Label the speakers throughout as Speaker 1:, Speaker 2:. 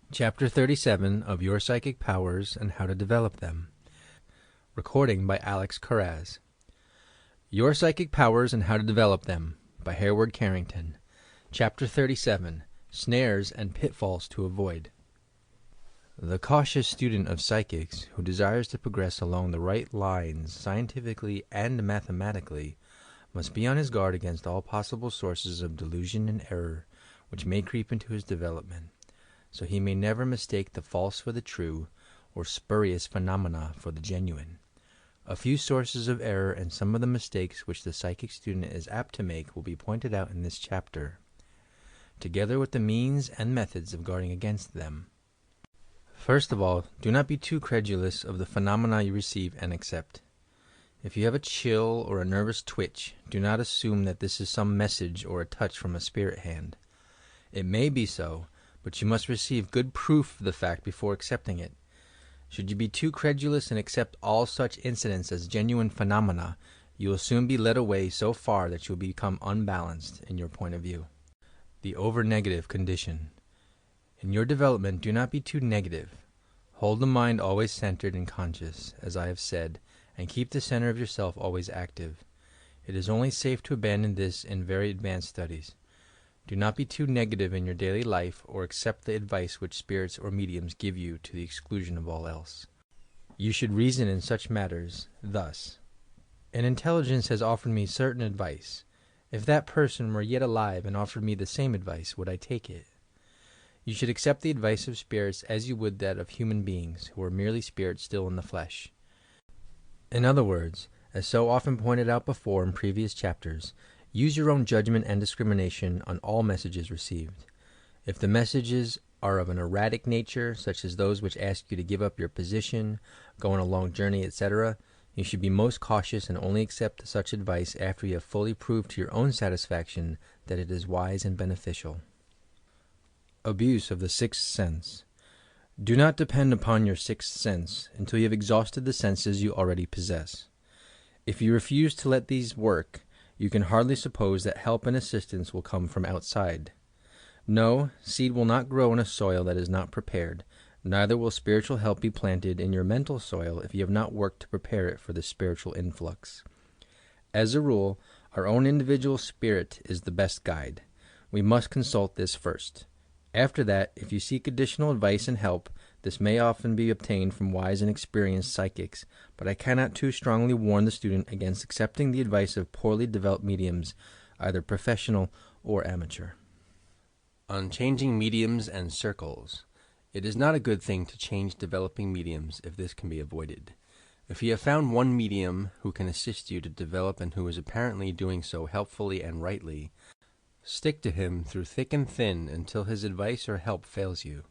Speaker 1: Chapter 37 of Your Psychic Powers and How to Develop Them. Recording by Alex Carraz. Your Psychic Powers and How to Develop Them by Hereward Carrington. Chapter 37. Snares and Pitfalls to Avoid. The cautious student of psychics who desires to progress along the right lines scientifically and mathematically must be on his guard against all possible sources of delusion and error which may creep into his development, so he may never mistake the false for the true, or spurious phenomena for the genuine. A few sources of error and some of the mistakes which the psychic student is apt to make will be pointed out in this chapter, together with the means and methods of guarding against them. First of all, do not be too credulous of the phenomena you receive and accept. If you have a chill or a nervous twitch, do not assume that this is some message or a touch from a spirit hand. It may be so, but you must receive good proof of the fact before accepting it. Should you be too credulous and accept all such incidents as genuine phenomena, you will soon be led away so far that you will become unbalanced in your point of view. The over-negative condition. In your development, do not be too negative. Hold the mind always centered and conscious, as I have said, and keep the center of yourself always active. It is only safe to abandon this in very advanced studies. Do not be too negative in your daily life or accept the advice which spirits or mediums give you to the exclusion of all else. You should reason in such matters thus: an intelligence has offered me certain advice. If that person were yet alive and offered me the same advice, would I take it? You should accept the advice of spirits as you would that of human beings who are merely spirits still in the flesh. In other words, as so often pointed out before in previous chapters, use your own judgment and discrimination on all messages received. If the messages are of an erratic nature, such as those which ask you to give up your position, go on a long journey, etc., you should be most cautious and only accept such advice after you have fully proved to your own satisfaction that it is wise and beneficial. Abuse of the sixth sense. Do not depend upon your sixth sense until you have exhausted the senses you already possess. If you refuse to let these work, you can hardly suppose that help and assistance will come from outside. No, seed will not grow in a soil that is not prepared, neither will spiritual help be planted in your mental soil if you have not worked to prepare it for the spiritual influx. As a rule, our own individual spirit is the best guide. We must consult this first. After that, if you seek additional advice and help, this may often be obtained from wise and experienced psychics, but I cannot too strongly warn the student against accepting the advice of poorly developed mediums, either professional or amateur. On changing mediums and circles. It is not a good thing to change developing mediums if this can be avoided. If you have found one medium who can assist you to develop and who is apparently doing so helpfully and rightly, stick to him through thick and thin until his advice or help fails you.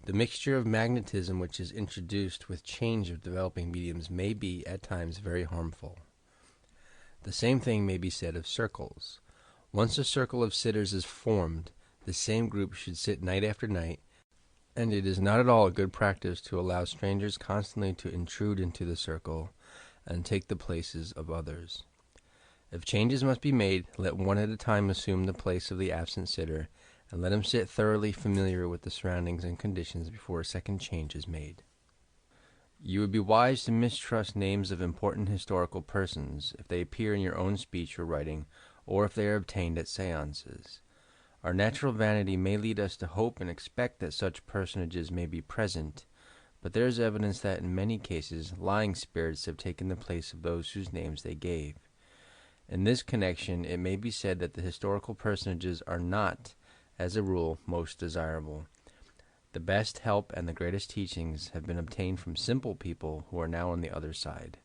Speaker 1: The mixture of magnetism which is introduced with change of developing mediums may be, at times, very harmful. The same thing may be said of circles. Once a circle of sitters is formed, the same group should sit night after night, and it is not at all a good practice to allow strangers constantly to intrude into the circle and take the places of others. If changes must be made, let one at a time assume the place of the absent sitter, and let him sit thoroughly familiar with the surroundings and conditions before a second change is made. You would be wise to mistrust names of important historical persons if they appear in your own speech or writing, or if they are obtained at seances. Our natural vanity may lead us to hope and expect that such personages may be present, but there is evidence that in many cases lying spirits have taken the place of those whose names they gave. In this connection, it may be said that the historical personages are not, as a rule, most desirable. The best help and the greatest teachings have been obtained from simple people who are now on the other side.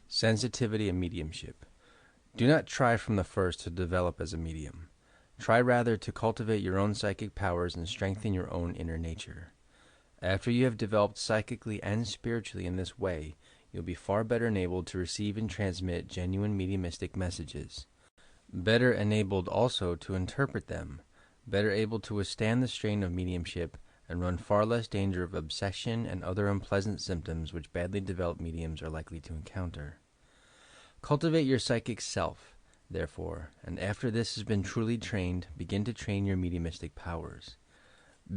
Speaker 1: Sensitivity and mediumship. Do not try from the first to develop as a medium. Try rather to cultivate your own psychic powers and strengthen your own inner nature. After you have developed psychically and spiritually in this way, you'll be far better enabled to receive and transmit genuine mediumistic messages. Better enabled also to interpret them, better able to withstand the strain of mediumship, and run far less danger of obsession and other unpleasant symptoms which badly developed mediums are likely to encounter. Cultivate your psychic self, therefore, and after this has been truly trained, begin to train your mediumistic powers.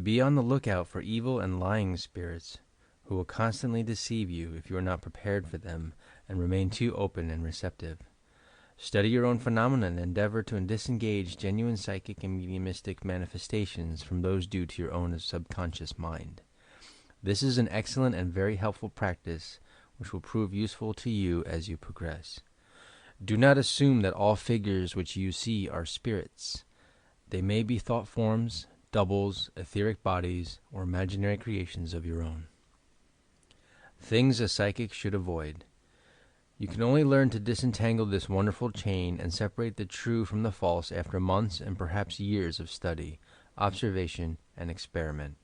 Speaker 1: Be on the lookout for evil and lying spirits who will constantly deceive you if you are not prepared for them and remain too open and receptive. Study your own phenomena and endeavor to disengage genuine psychic and mediumistic manifestations from those due to your own subconscious mind. This is an excellent and very helpful practice which will prove useful to you as you progress. Do not assume that all figures which you see are spirits. They may be thought forms, doubles, etheric bodies, or imaginary creations of your own. Things a psychic should avoid. You can only learn to disentangle this wonderful chain and separate the true from the false after months and perhaps years of study, observation, and experiment.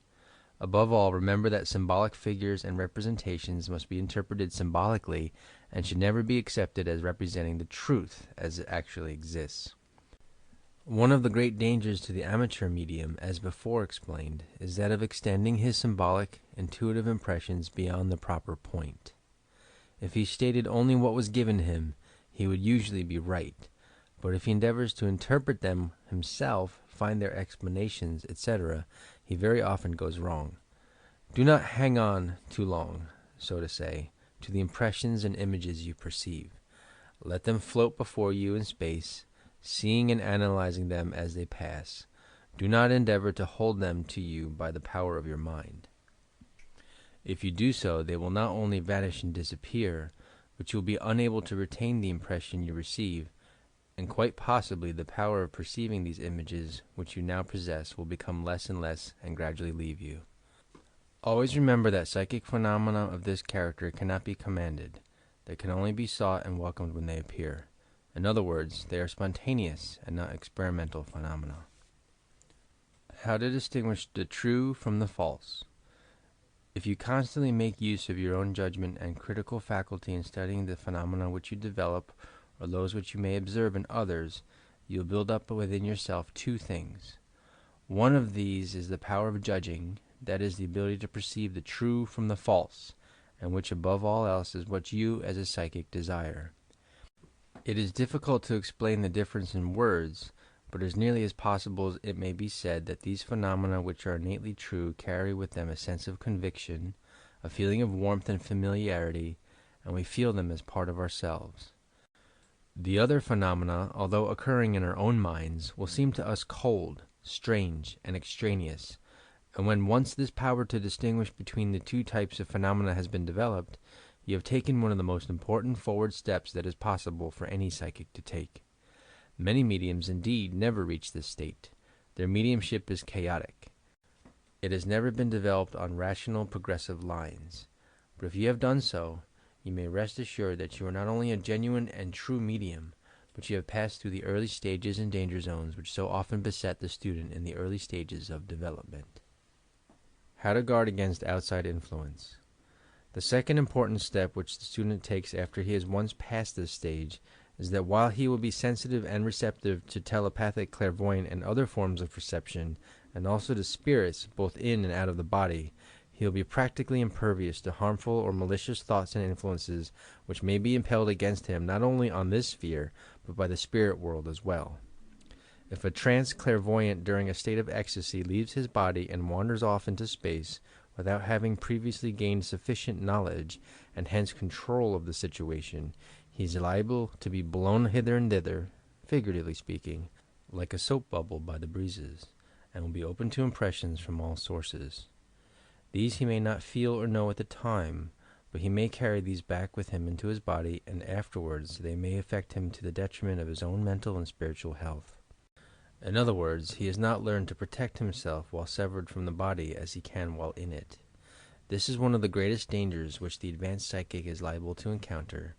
Speaker 1: Above all, remember that symbolic figures and representations must be interpreted symbolically and should never be accepted as representing the truth as it actually exists. One of the great dangers to the amateur medium, as before explained, is that of extending his symbolic, intuitive impressions beyond the proper point. If he stated only what was given him, he would usually be right, but if he endeavors to interpret them himself, find their explanations, etc., he very often goes wrong. Do not hang on too long, so to say, to the impressions and images you perceive. Let them float before you in space, seeing and analyzing them as they pass. Do not endeavor to hold them to you by the power of your mind. If you do so, they will not only vanish and disappear, but you will be unable to retain the impression you receive, and quite possibly the power of perceiving these images which you now possess will become less and less and gradually leave you. Always remember that psychic phenomena of this character cannot be commanded. They can only be sought and welcomed when they appear. In other words, they are spontaneous and not experimental phenomena. How to distinguish the true from the false. If you constantly make use of your own judgment and critical faculty in studying the phenomena which you develop or those which you may observe in others, you will build up within yourself two things. One of these is the power of judging, that is, the ability to perceive the true from the false, and which above all else is what you as a psychic desire. It is difficult to explain the difference in words, but as nearly as possible it may be said that these phenomena which are innately true carry with them a sense of conviction, a feeling of warmth and familiarity, and we feel them as part of ourselves. The other phenomena, although occurring in our own minds, will seem to us cold, strange, and extraneous, and when once this power to distinguish between the two types of phenomena has been developed, you have taken one of the most important forward steps that is possible for any psychic to take. Many mediums, indeed, never reach this state. Their mediumship is chaotic. It has never been developed on rational, progressive lines. But if you have done so, you may rest assured that you are not only a genuine and true medium, but you have passed through the early stages and danger zones which so often beset the student in the early stages of development. How to guard against outside influence. The second important step which the student takes after he has once passed this stage is that while he will be sensitive and receptive to telepathic, clairvoyant, and other forms of perception, and also to spirits both in and out of the body, he will be practically impervious to harmful or malicious thoughts and influences which may be impelled against him not only on this sphere, but by the spirit world as well. If a trance clairvoyant during a state of ecstasy leaves his body and wanders off into space without having previously gained sufficient knowledge and hence control of the situation, he is liable to be blown hither and thither, figuratively speaking, like a soap bubble by the breezes, and will be open to impressions from all sources. These he may not feel or know at the time, but he may carry these back with him into his body, and afterwards they may affect him to the detriment of his own mental and spiritual health. In other words, he has not learned to protect himself while severed from the body as he can while in it. This is one of the greatest dangers which the advanced psychic is liable to encounter,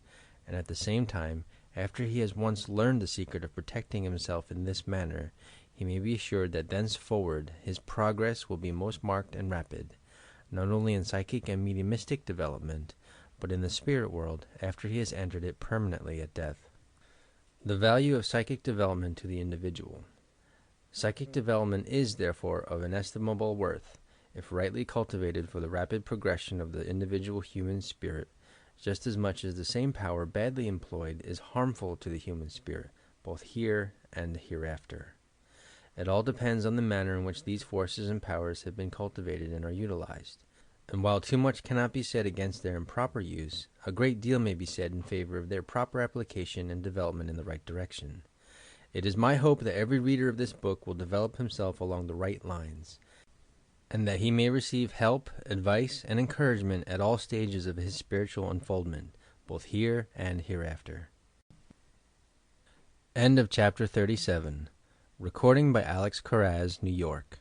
Speaker 1: and at the same time, after he has once learned the secret of protecting himself in this manner, he may be assured that thenceforward his progress will be most marked and rapid, not only in psychic and mediumistic development, but in the spirit world after he has entered it permanently at death. The value of psychic development to the individual. Psychic development is, therefore, of inestimable worth, if rightly cultivated for the rapid progression of the individual human spirit, just as much as the same power badly employed is harmful to the human spirit, both here and hereafter. It all depends on the manner in which these forces and powers have been cultivated and are utilized. And while too much cannot be said against their improper use, a great deal may be said in favor of their proper application and development in the right direction. It is my hope that every reader of this book will develop himself along the right lines, and that he may receive help, advice, and encouragement at all stages of his spiritual unfoldment, both here and hereafter. End of Chapter 37. Recording by Alex Carraz, New York.